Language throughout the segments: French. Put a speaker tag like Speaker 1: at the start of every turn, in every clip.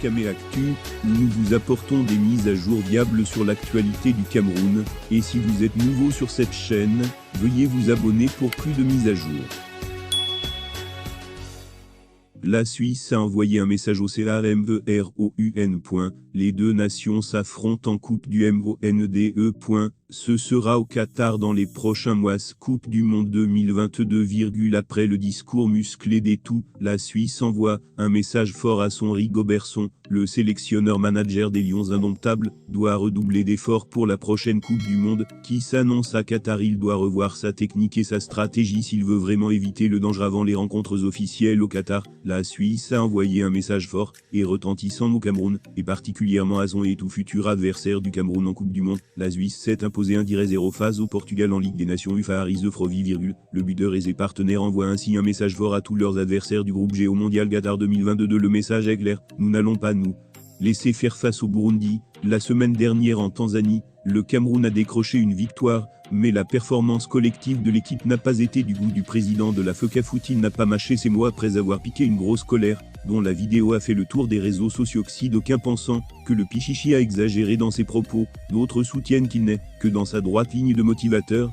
Speaker 1: Camé Actu, où nous vous apportons des mises à jour diables sur l'actualité du Cameroun, et si vous êtes nouveau sur cette chaîne, veuillez vous abonner pour plus de mises à jour. La Suisse a envoyé un message au CAMEROUN. Les deux nations s'affrontent en Coupe du MONDE. Ce sera au Qatar dans les prochains mois. Coupe du Monde 2022. Après le discours musclé des tout, la Suisse envoie un message fort à son Rigobertson. Le sélectionneur-manager des Lions Indomptables doit redoubler d'efforts pour la prochaine Coupe du Monde qui s'annonce à Qatar. Il doit revoir sa technique et sa stratégie s'il veut vraiment éviter le danger avant les rencontres officielles au Qatar. La Suisse a envoyé un message fort et retentissant au Cameroun, et particulièrement à son et tout futur adversaire du Cameroun en Coupe du Monde. La Suisse s'est imposée 1-0 face au Portugal en Ligue des Nations Faris de Frovi, Le buteur et ses partenaires envoient ainsi un message fort à tous leurs adversaires du groupe G au Mondial Qatar 2022. Le message est clair, nous n'allons pas nous laisser faire face au Burundi. La semaine dernière en Tanzanie, le Cameroun a décroché une victoire, mais la performance collective de l'équipe n'a pas été du goût du président de la FECAFOOT. Il n'a pas mâché ses mots après avoir piqué une grosse colère, dont la vidéo a fait le tour des réseaux sociaux. D'aucuns pensant que le Pichichi a exagéré dans ses propos, d'autres soutiennent qu'il n'est que dans sa droite ligne de motivateur.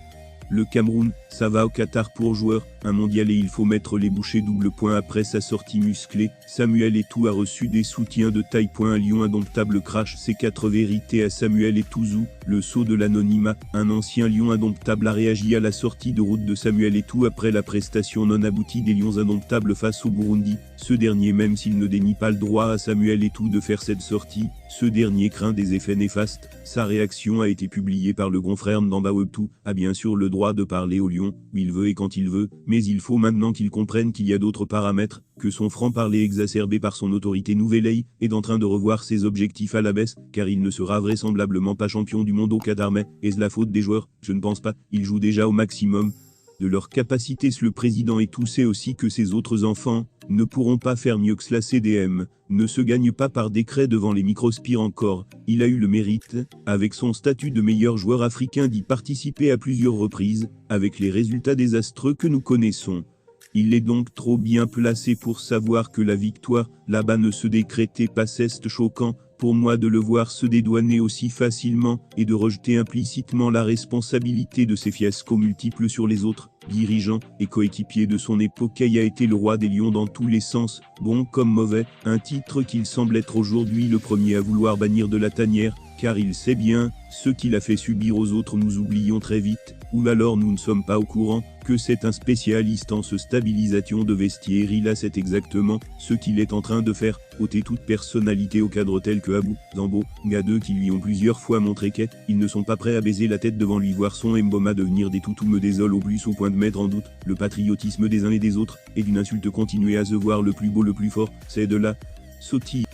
Speaker 1: Le Cameroun, ça va au Qatar pour joueurs, un mondial et il faut mettre les bouchées. Après sa sortie musclée, Samuel Eto'o a reçu des soutiens de taille. Un lion indomptable crache ses 4 vérités à Samuel Eto'o, le sceau de l'anonymat. Un ancien lion indomptable a réagi à la sortie de route de Samuel Eto'o après la prestation non aboutie des lions indomptables face au Burundi. Ce dernier, même s'il ne dénie pas le droit à Samuel Eto'o de faire cette sortie, ce dernier craint des effets néfastes. Sa réaction a été publiée par le confrère Ndamba Webtoon, a bien sûr le droit de parler au lion, où il veut et quand il veut, mais il faut maintenant qu'il comprenne qu'il y a d'autres paramètres, que son franc-parler exacerbé par son autorité nouvelle est en train de revoir ses objectifs à la baisse, car il ne sera vraisemblablement pas champion du monde au Qatar. Mais est-ce la faute des joueurs? Je ne pense pas, ils jouent déjà au maximum de leur capacité. Le président Eto'o sait aussi que ses autres enfants ne pourront pas faire mieux que cela. CDM ne se gagne pas par décret devant les microspires encore. Il a eu le mérite, avec son statut de meilleur joueur africain, d'y participer à plusieurs reprises, avec les résultats désastreux que nous connaissons. Il est donc trop bien placé pour savoir que la victoire, là-bas, ne se décrétait pas. C'est choquant pour moi de le voir se dédouaner aussi facilement et de rejeter implicitement la responsabilité de ses fiascos multiples sur les autres dirigeants et coéquipiers de son époque. Il a été le roi des lions dans tous les sens, bon comme mauvais, un titre qu'il semble être aujourd'hui le premier à vouloir bannir de la tanière, car il sait bien ce qu'il a fait subir aux autres. Nous oublions très vite, ou alors nous ne sommes pas au courant, que c'est un spécialiste en stabilisation de vestiaire. Il a c'est exactement ce qu'il est en train de faire, ôter toute personnalité au cadre tel que Abou, Zambo, Nga2 qui lui ont plusieurs fois montré qu'ils ne sont pas prêts à baiser la tête devant lui. Voir son Mboma devenir des toutous me désole au plus, au point de mettre en doute le patriotisme des uns et des autres, et d'une insulte continuer à se voir le plus beau le plus fort, c'est de la sottise.